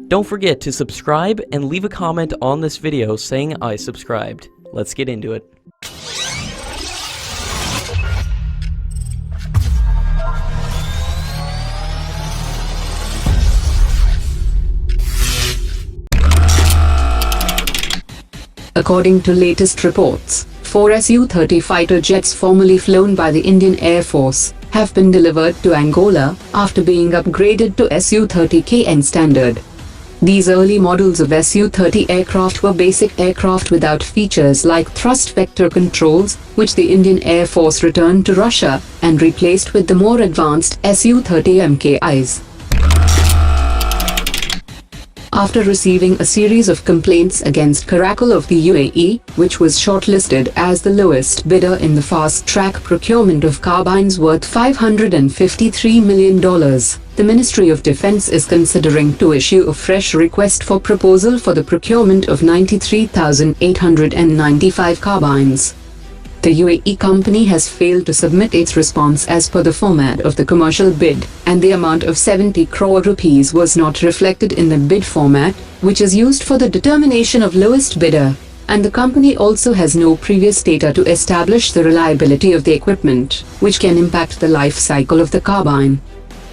Don't forget to subscribe and leave a comment on this video saying I subscribed. Let's get into it. According to latest reports, 4 Su-30 fighter jets formerly flown by the Indian Air Force have been delivered to Angola after being upgraded to Su-30KN standard. These early models of Su-30 aircraft were basic aircraft without features like thrust vector controls, which the Indian Air Force returned to Russia and replaced with the more advanced Su-30 MKIs. After receiving a series of complaints against Caracal of the UAE, which was shortlisted as the lowest bidder in the fast-track procurement of carbines worth $553 million, the Ministry of Defense is considering to issue a fresh request for proposal for the procurement of 93,895 carbines. The UAE company has failed to submit its response as per the format of the commercial bid, and the amount of 70 crore rupees was not reflected in the bid format, which is used for the determination of lowest bidder, and the company also has no previous data to establish the reliability of the equipment, which can impact the life cycle of the carbine.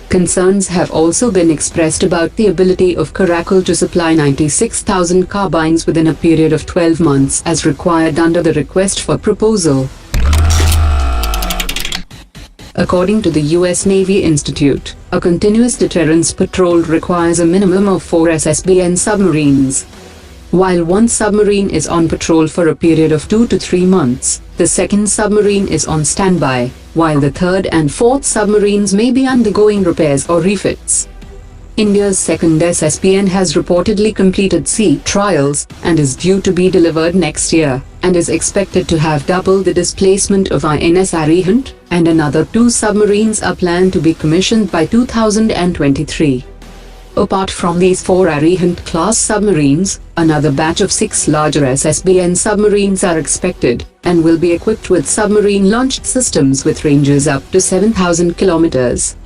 Concerns have also been expressed about the ability of Caracal to supply 96,000 carbines within a period of 12 months as required under the request for proposal. According to the US Navy Institute, a continuous deterrence patrol requires a minimum of 4 SSBN submarines. While one submarine is on patrol for a period of 2 to 3 months, the second submarine is on standby, while the third and fourth submarines may be undergoing repairs or refits. India's second SSBN has reportedly completed sea trials and is due to be delivered next year, and is expected to have double the displacement of INSAS Arihant, and another 2 submarines are planned to be commissioned by 2023. Apart from these 4 Arihant-class submarines, another batch of 6 larger SSBN submarines are expected, and will be equipped with submarine-launched systems with ranges up to 7,000 kilometers.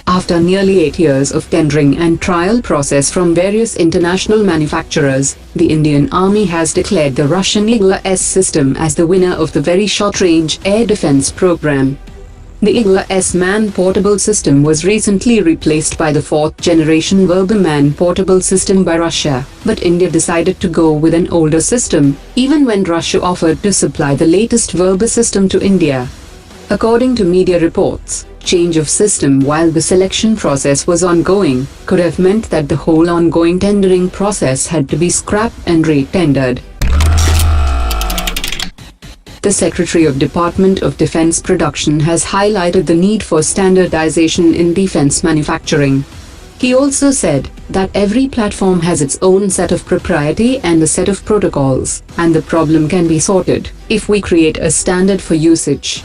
After nearly 8 years of tendering and trial process from various international manufacturers, the Indian Army has declared the Russian IGLA-S system as the winner of the Very Short-Range Air Defense Program. The IGLA-S man-portable system was recently replaced by the 4th-generation VERBA man-portable system by Russia, but India decided to go with an older system, even when Russia offered to supply the latest VERBA system to India. According to media reports, change of system while the selection process was ongoing could have meant that the whole ongoing tendering process had to be scrapped and re-tendered. The Secretary of Department of Defense Production has highlighted the need for standardization in defense manufacturing. He also said that every platform has its own set of propriety and a set of protocols, and the problem can be sorted if we create a standard for usage.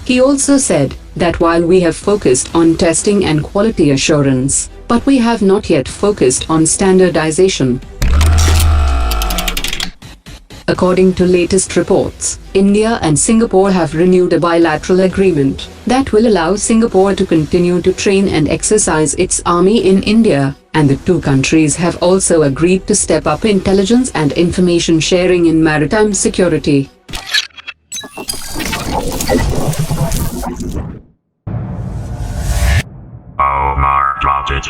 He also said that while we have focused on testing and quality assurance, but we have not yet focused on standardization. According to latest reports, India and Singapore have renewed a bilateral agreement that will allow Singapore to continue to train and exercise its army in India, and the two countries have also agreed to step up intelligence and information sharing in maritime security. Omar dropped it.